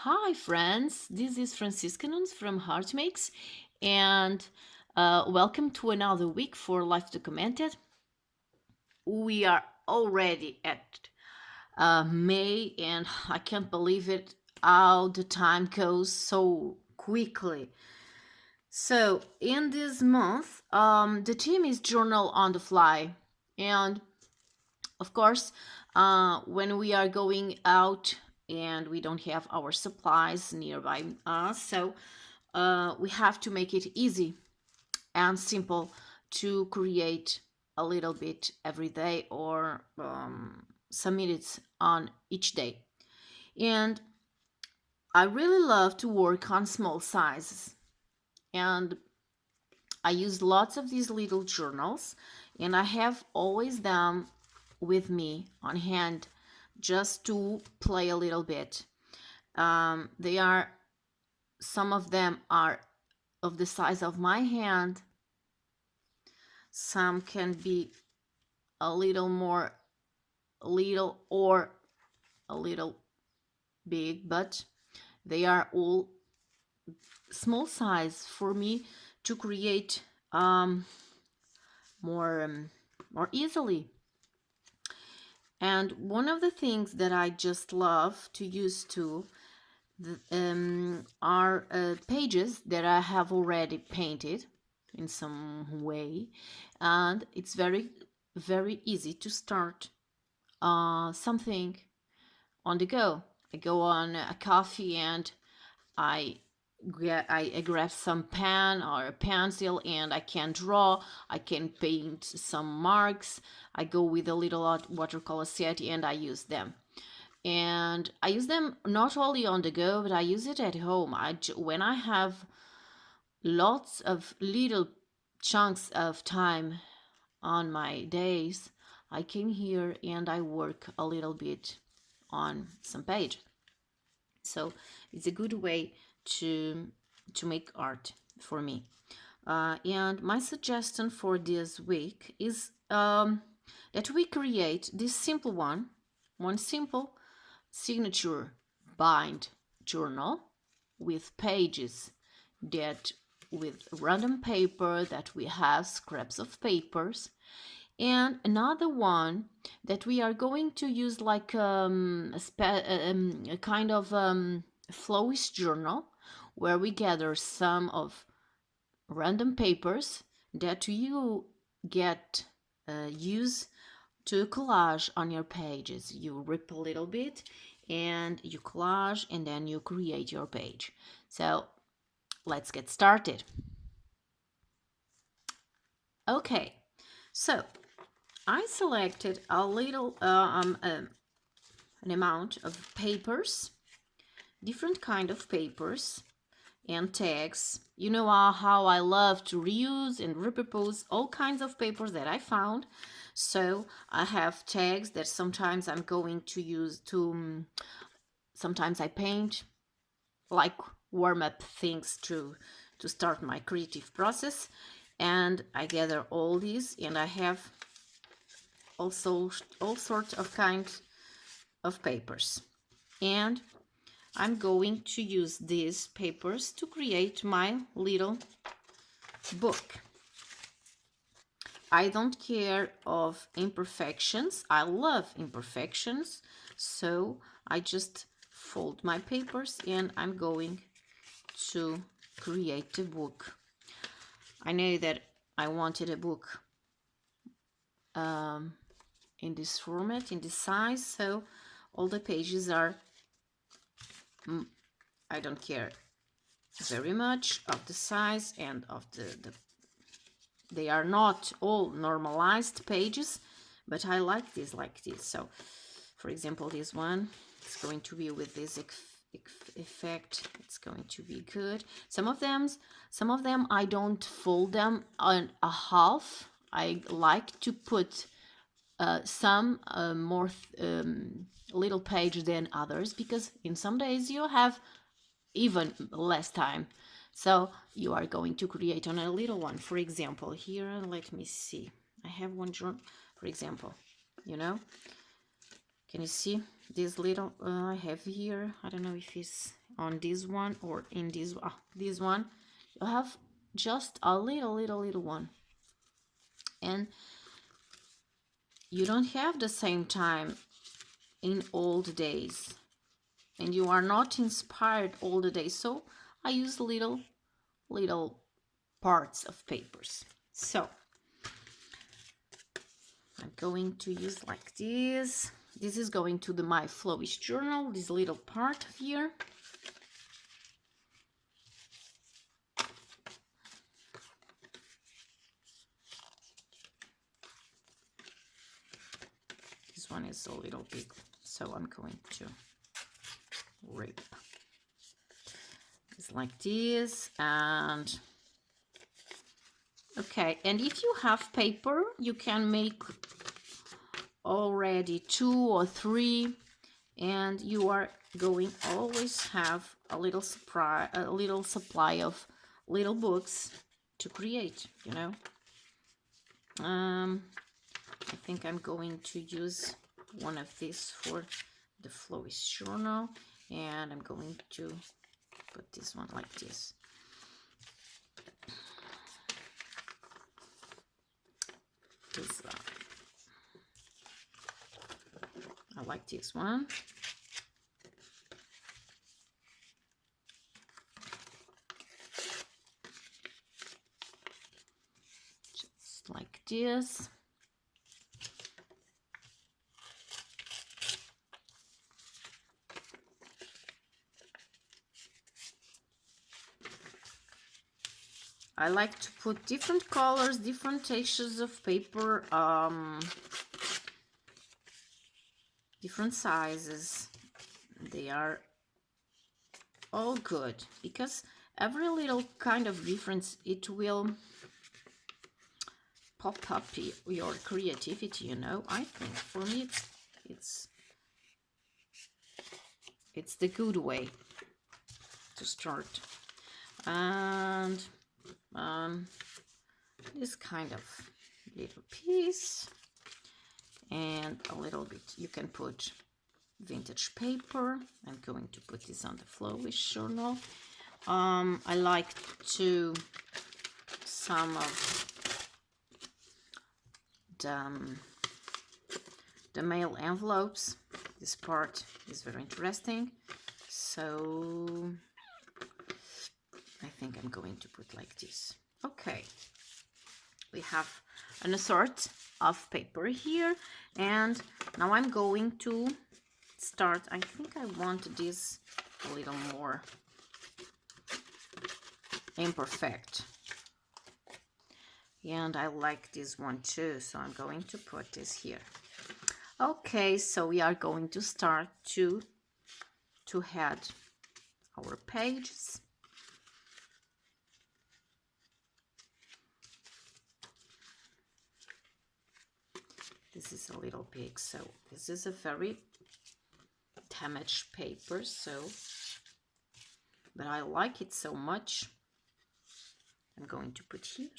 Hi, friends. This is Francisca Nunes from Heartmakes, and welcome to another week for Life Documented. We are already at May, and I can't believe it how the time goes so quickly. So, in this month, the theme is Journal on the Fly, and of course, when we are going out and we don't have our supplies nearby us, so we have to make it easy and simple to create a little bit every day or some minutes on each day. And I really love to work on small sizes. And I use lots of these little journals, and I have always them with me on hand just to play a little bit. They are, some of them are of the size of my hand. Some can be a little more little or a little big, but they are all small size for me to create more more easily. And one of the things that I just love to use too are pages that I have already painted in some way, and it's very easy to start something on the go. I go on a coffee and I I grab some pen or a pencil and I can draw. I can paint some marks. I go with a little watercolor set and I use them. And I use them not only on the go, but I use it at home. When I have lots of little chunks of time on my days, I came here and I work a little bit on some page. So it's a good way to make art for me. And my suggestion for this week is that we create this simple one simple signature bind journal with pages that with random paper that we have scraps of papers, and another one that we are going to use like a kind of flowish journal where we gather some of random papers that you get use to collage on your pages. You rip a little bit and you collage and then you create your page. So let's get started. Okay, so I selected a little an amount of papers, different kind of papers and tags. You know how I love to reuse and repurpose all kinds of papers that I found. So I have tags that sometimes I'm going to use to, sometimes I paint, like warm-up things to start my creative process. And I gather all these, and I have also all sorts of kinds of papers. And I'm going to use these papers to create my little book. I don't care of imperfections. I love imperfections. So I just fold my papers and I'm going to create a book. I know that I wanted a book in this format, in this size, so all the pages are, I don't care very much of the size and of the they are not all normalized pages, but I like this so for example this one is going to be with this effect. It's going to be good. Some of them I don't fold them on a half. I like to put some more little page than others, because in some days you have even less time, so you are going to create on a little one. For example, here, let me see, I have one journal, for example, can you see this little I have here? I don't know if it's on this one or in this one, you have just a little one, and you don't have the same time in all the days, and you are not inspired all the day. So I use little parts of papers. So I'm going to use like this. This is going to my flowish journal, this little part here. This one is a little big, so I'm going to rip. It's like this, and okay, and if you have paper, you can make already 2 or 3, and you are going always have a little supply of little books to create, you know. I think I'm going to use one of these for the flowish journal, and I'm going to put this one like this. I like this one. Just like this. I like to put different colors, different textures of paper, different sizes. They are all good because every little kind of difference, it will pop up your creativity, you know. I think for me it's the good way to start. And this kind of little piece, and a little bit you can put vintage paper. I'm going to put this on the flowish journal. I like to some of the mail envelopes. This part is very interesting, so I think I'm going to put like this. Okay, we have an assortment of paper here, and now I'm going to start. I think I want this a little more imperfect, and I like this one too, so I'm going to put this here. Okay, so we are going to start to head our pages. This is a little big, so this is a very damaged paper, so but I like it so much. I'm going to put here.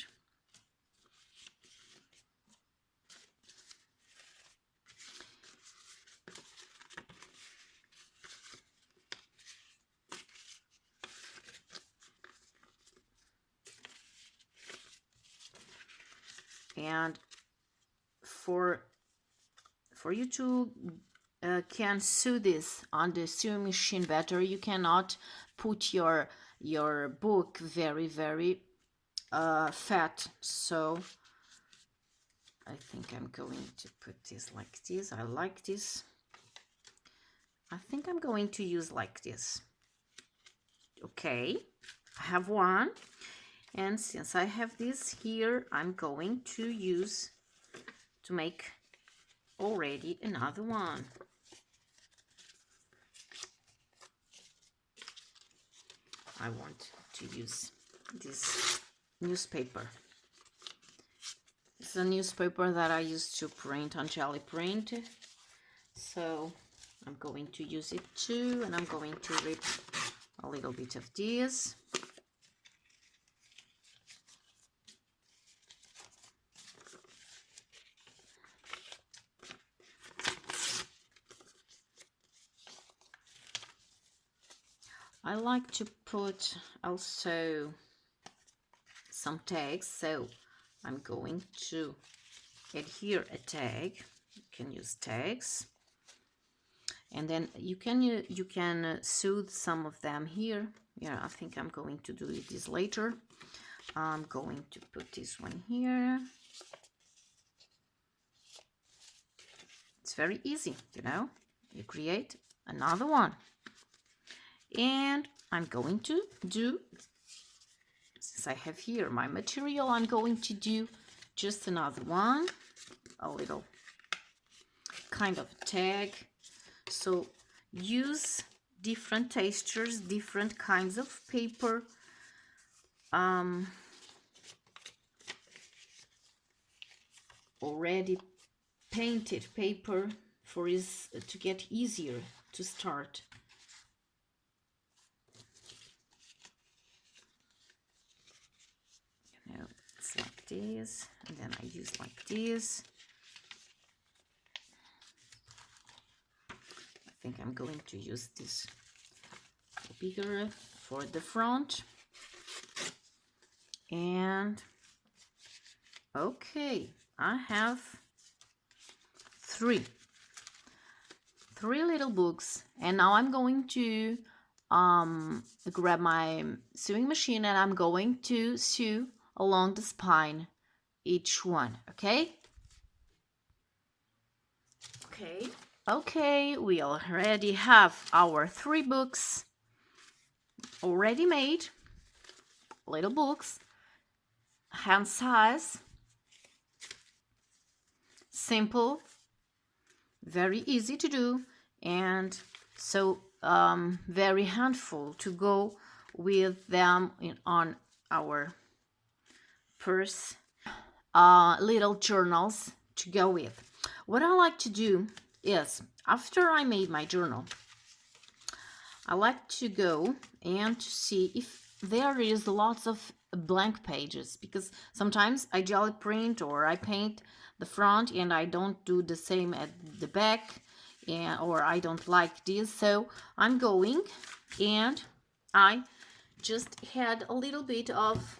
And for you to can sew this on the sewing machine better, you cannot put your book very fat. So I think I'm going to put this like this. I like this. I think I'm going to use like this. Okay, I have one, and since I have this here, I'm going to use to make already another one. I want to use this newspaper. It's a newspaper that I used to print on jelly print, so I'm going to use it too, and I'm going to rip a little bit of this. I like to put also some tags, so I'm going to add here a tag. You can use tags, and then you can soothe some of them here. Yeah, I think I'm going to do this later. I'm going to put this one here. It's very easy, you know. You create another one, and I'm going to do, since I have here my material, I'm going to do just another one, a little kind of tag. So use different textures, different kinds of paper. Already painted paper for is to get easier to start. You know, it's like this, and then I use like this. I think I'm going to use this bigger for the front. And okay, I have three little books, and now I'm going to grab my sewing machine, and I'm going to sew along the spine each one. Okay, we already have our 3 books already made, little books, hand size, simple, very easy to do, and so very handful to go with them on our purse. Little journals to go with. What I like to do is, after I made my journal, I like to go and to see if there is lots of blank pages, because sometimes I gel print or I paint the front and I don't do the same at the back, or I don't like this, so I'm going and I just had a little bit of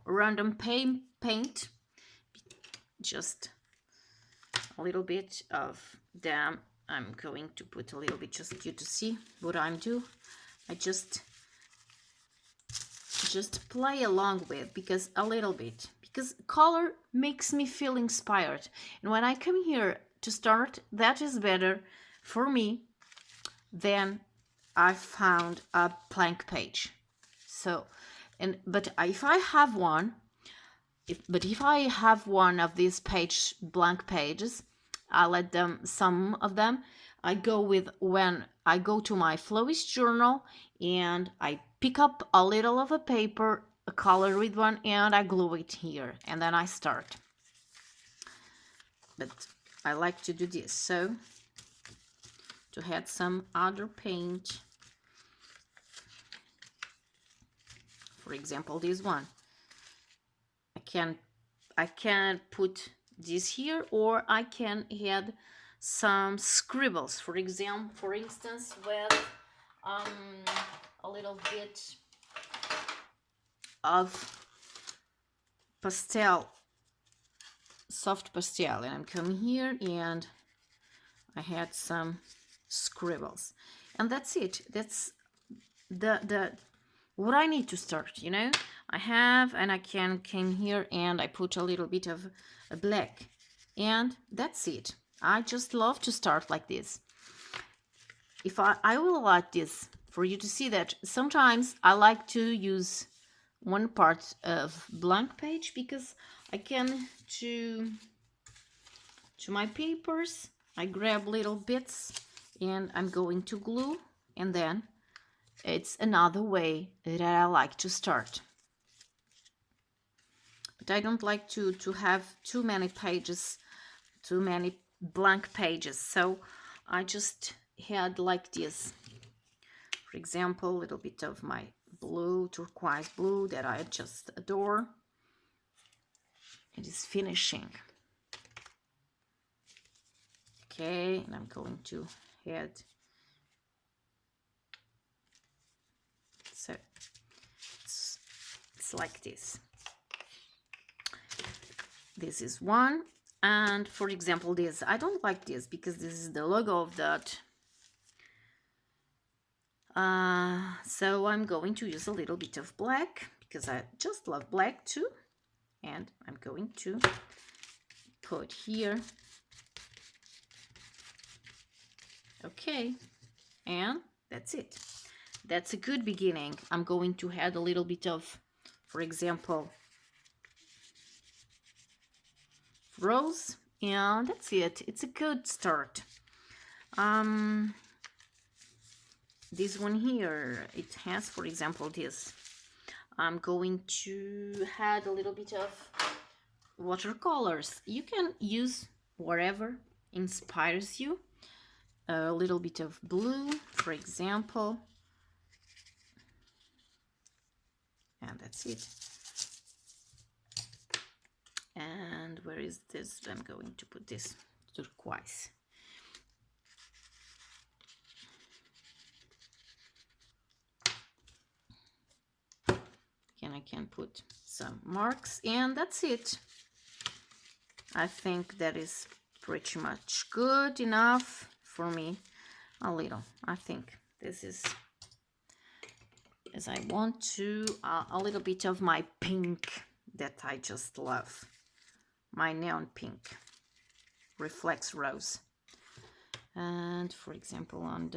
random paint, just a little bit of them. I'm going to put a little bit just you to see what I'm doing. I just play along with, because a little bit, because color makes me feel inspired, and when I come here to start, that is better for me than I found a blank page. So, but if I have one, if I have one of these blank pages, I let them, some of them, I go with when I go to my flowish journal and I pick up a little of a paper, a color with one, and I glue it here, and then I start. But I like to do this, so to add some other paint. For example, this one. I can put this here, or I can add some scribbles. For instance, with a little bit of pastel, soft pastel, and I'm coming here and I had some scribbles, and that's it. That's the what I need to start, you know. I have, and I came here and I put a little bit of a black, and that's it. I just love to start like this. If I will like this for you to see that sometimes I like to use one part of blank page, because I can to my papers, I grab little bits and I'm going to glue, and then it's another way that I like to start. But I don't like to have too many pages, too many blank pages, so I just had like this. For example, a little bit of my blue, turquoise blue, that I just adore. It is finishing. Okay, and I'm going to add marks like this. This is one. And for example, this, I don't like this because this is the logo of that. So I'm going to use a little bit of black because I just love black too. And I'm going to put here. Okay, and that's it. That's a good beginning. I'm going to add a little bit of, for example, rose, and that's it. It's a good start. This one here, it has, for example, this. I'm going to add a little bit of watercolors. You can use whatever inspires you. A little bit of blue, for example. And that's it. And where is this? I'm going to put this turquoise. Again, I can put some marks, and that's it. I think that is pretty much good enough for me. A little, I think this is, as I want to, a little bit of my pink that I just love. My neon pink, reflex rose. And for example, on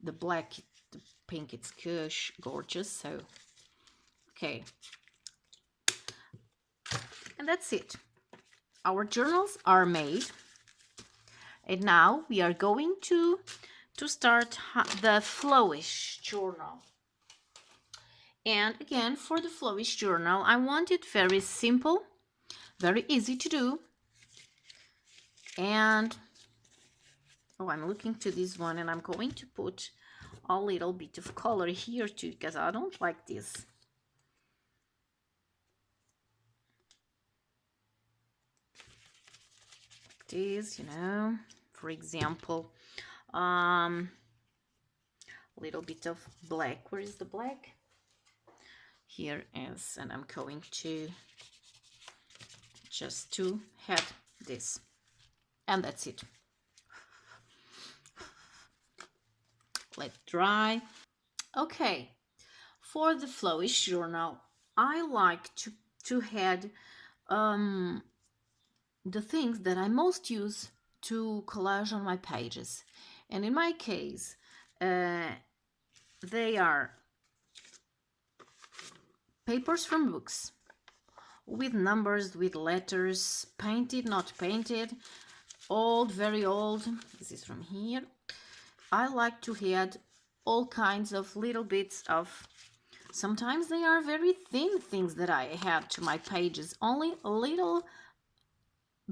the black, the pink, it's gorgeous. So, okay. And that's it. Our journals are made. And now we are going to start the flowish journal. And again, for the flowish journal, I want it very simple, very easy to do. And oh, I'm looking to this one, and I'm going to put a little bit of color here too, because I don't like this. Like this, you know, for example, a little bit of black. Where is the black? Here is, and I'm going to just to add this, and that's it. Let dry. Okay, for the flowish journal, I like to add the things that I most use to collage on my pages, and in my case, they are papers from books, with numbers, with letters, painted, not painted, old, very old. This is from here. I like to add all kinds of little bits of, sometimes they are very thin things that I add to my pages, only little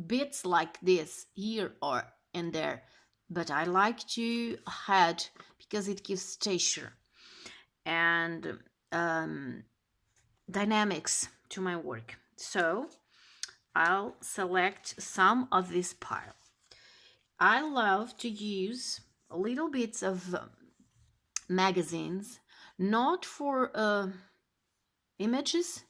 bits like this here or and there, but I like to add because it gives texture and dynamics to my work. So I'll select some of this pile. I love to use little bits of magazines, not for images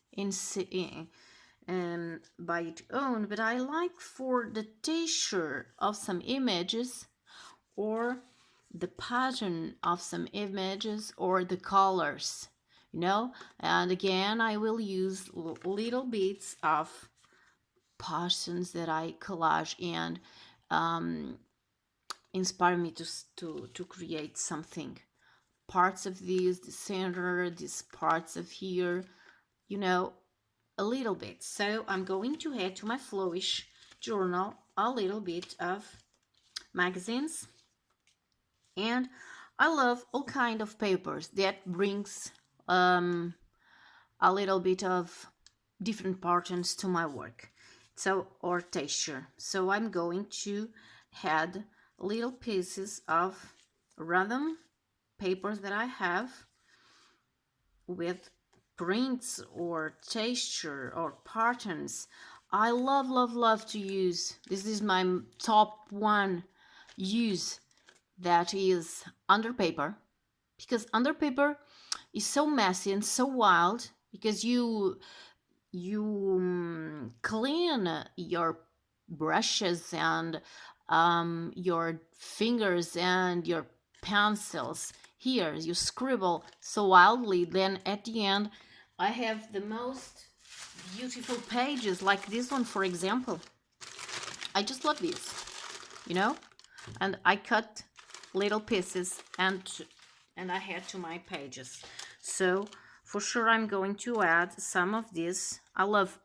by its own, but I like for the texture of some images, or the pattern of some images, or the colors, you know. And again, I will use little bits of patterns that I collage and inspire me to create something. Parts of these, the center, these parts of here, you know, a little bit. So I'm going to add to my flowish journal a little bit of magazines, and I love all kind of papers that brings a little bit of different patterns to my work, so, or texture. So I'm going to add little pieces of random papers that I have with prints or texture or patterns. I love to use. This is my top one use, that is under paper, because under paper is so messy and so wild, because you clean your brushes and your fingers and your pencils. Here you scribble so wildly, then at the end I have the most beautiful pages, like this one, for example. I just love this, you know, and I cut little pieces and I add to my pages. So for sure I'm going to add some of this. I love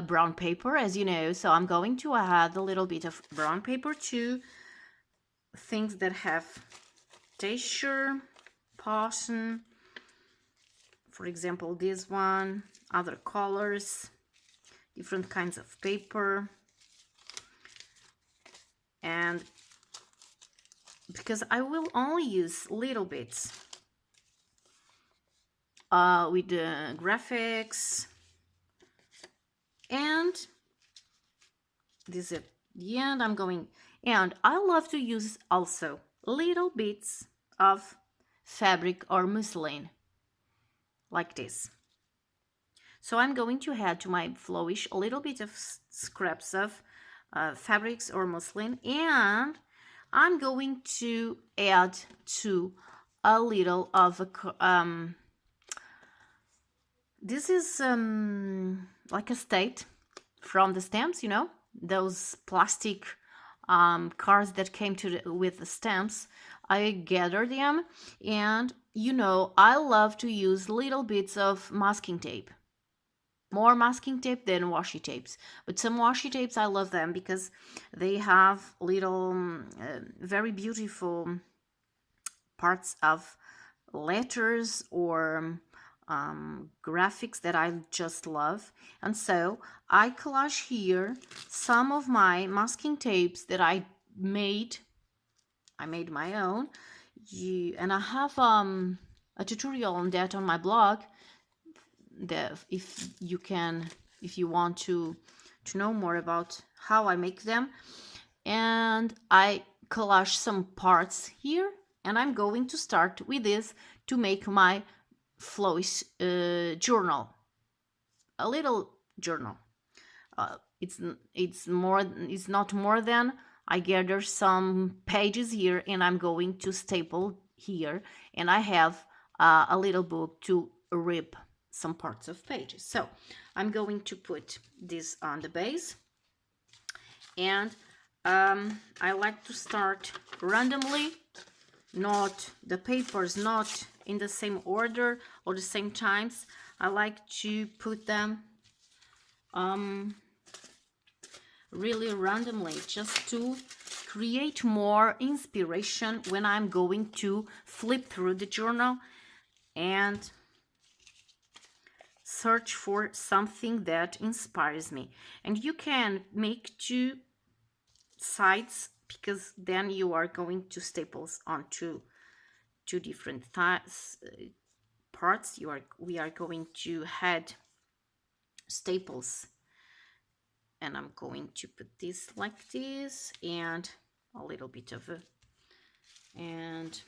brown paper, as you know, so I'm going to add a little bit of brown paper to things that have texture, pattern. For example, this one, other colors, different kinds of paper. And because I will only use little bits with the graphics, and this is at the end. I'm going, and I love to use also little bits of fabric or muslin like this. So I'm going to add to my flowish a little bit of scraps of fabrics or muslin, and I'm going to add to a little of a this is like a state from the stamps, you know, those plastic cards that came with the stamps. I gather them, and you know, I love to use little bits of masking tape. More masking tape than washi tapes, but some washi tapes I love them because they have little very beautiful parts of letters or graphics that I just love. And so I collage here some of my masking tapes that I made my own, and I have a tutorial on that on my blog. If you want to know more about how I make them. And I collage some parts here, and I'm going to start with this to make my flowish journal, a little journal. It's not more than I gather some pages here, and I'm going to staple here, and I have a little book to rip some parts of pages. So I'm going to put this on the base, and I like to start randomly, not the papers not in the same order or the same times. I like to put them really randomly, just to create more inspiration when I'm going to flip through the journal and search for something that inspires me. And you can make two sides, because then you are going to staples onto two different parts. We are going to add staples, and I'm going to put this like this, and a little bit of and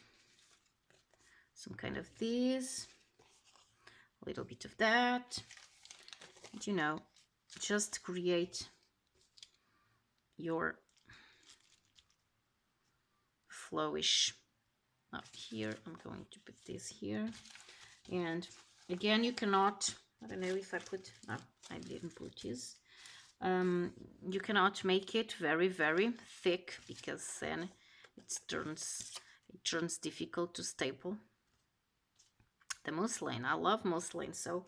some kind of this, a little bit of that, and, you know, just create your flowish. Up here I'm going to put this here, and again, you cannot, I don't know if I put, no, I didn't put this. You cannot make it very thick, because then it turns difficult to staple. The muslin, I love muslin, so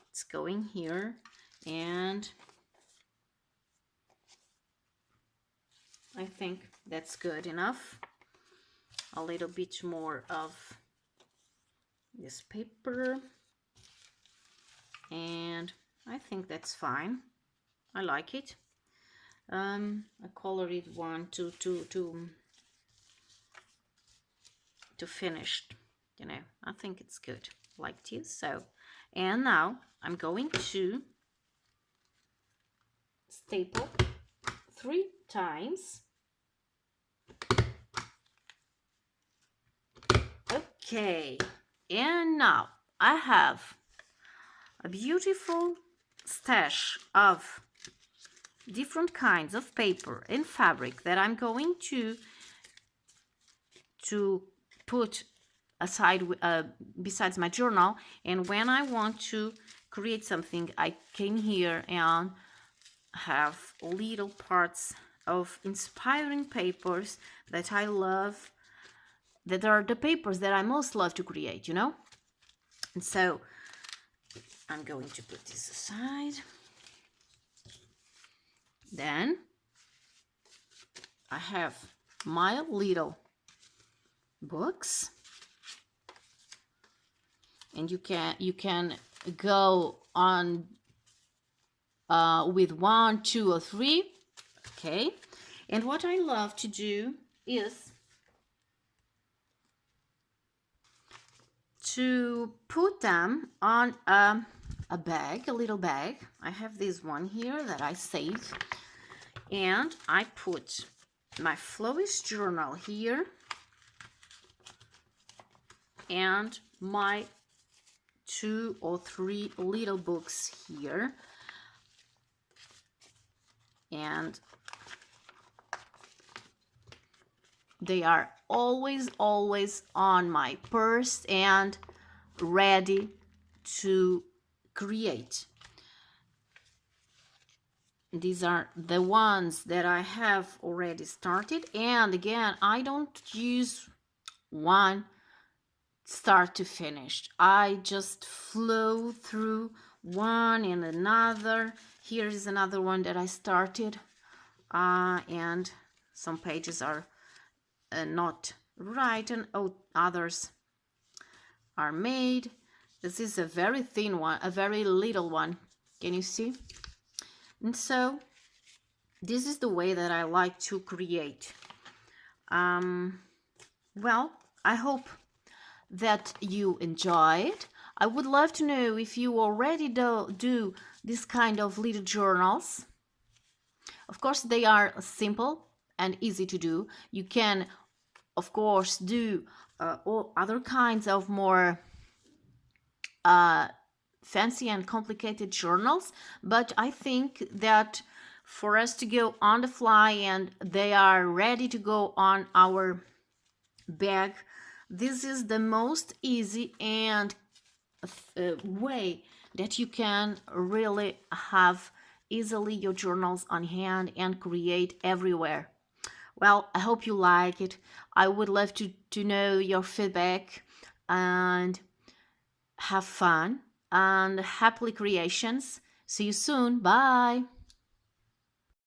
it's going here, and I think that's good enough. A little bit more of this paper, and I think that's fine. I like it. I colored one to finish, you know. I think it's good like this. So, and now I'm going to staple 3 times. Okay, and now I have a beautiful stash of different kinds of paper and fabric that I'm going to put aside besides my journal. And when I want to create something, I came here and have little parts of inspiring papers that I love, that are the papers that I most love to create, you know. And so I'm going to put this aside. Then I have my little books, and you can go on with 1, 2, or 3. Okay. And what I love to do is to put them on a bag, a little bag. I have this one here that I save, and I put my flowish journal here and my 2 or 3 little books here, and they are always on my purse and ready to create. These are the ones that I have already started, and again, I don't use one start to finish. I just flow through one and another. Here is another one that I started, and some pages are not right, and others are made. This is a very thin one, a very little one. Can you see? And so this is the way that I like to create. Well, I hope that you enjoyed. I would love to know if you already do this kind of little journals. Of course, they are simple and easy to do. You can, of course, do all other kinds of more fancy and complicated journals, but I think that for us to go on the fly and they are ready to go on our bag, this is the most easy and way that you can really have easily your journals on hand and create everywhere. Well, I hope you like it. I would love to know your feedback, and have fun and happy creations. See you soon. Bye.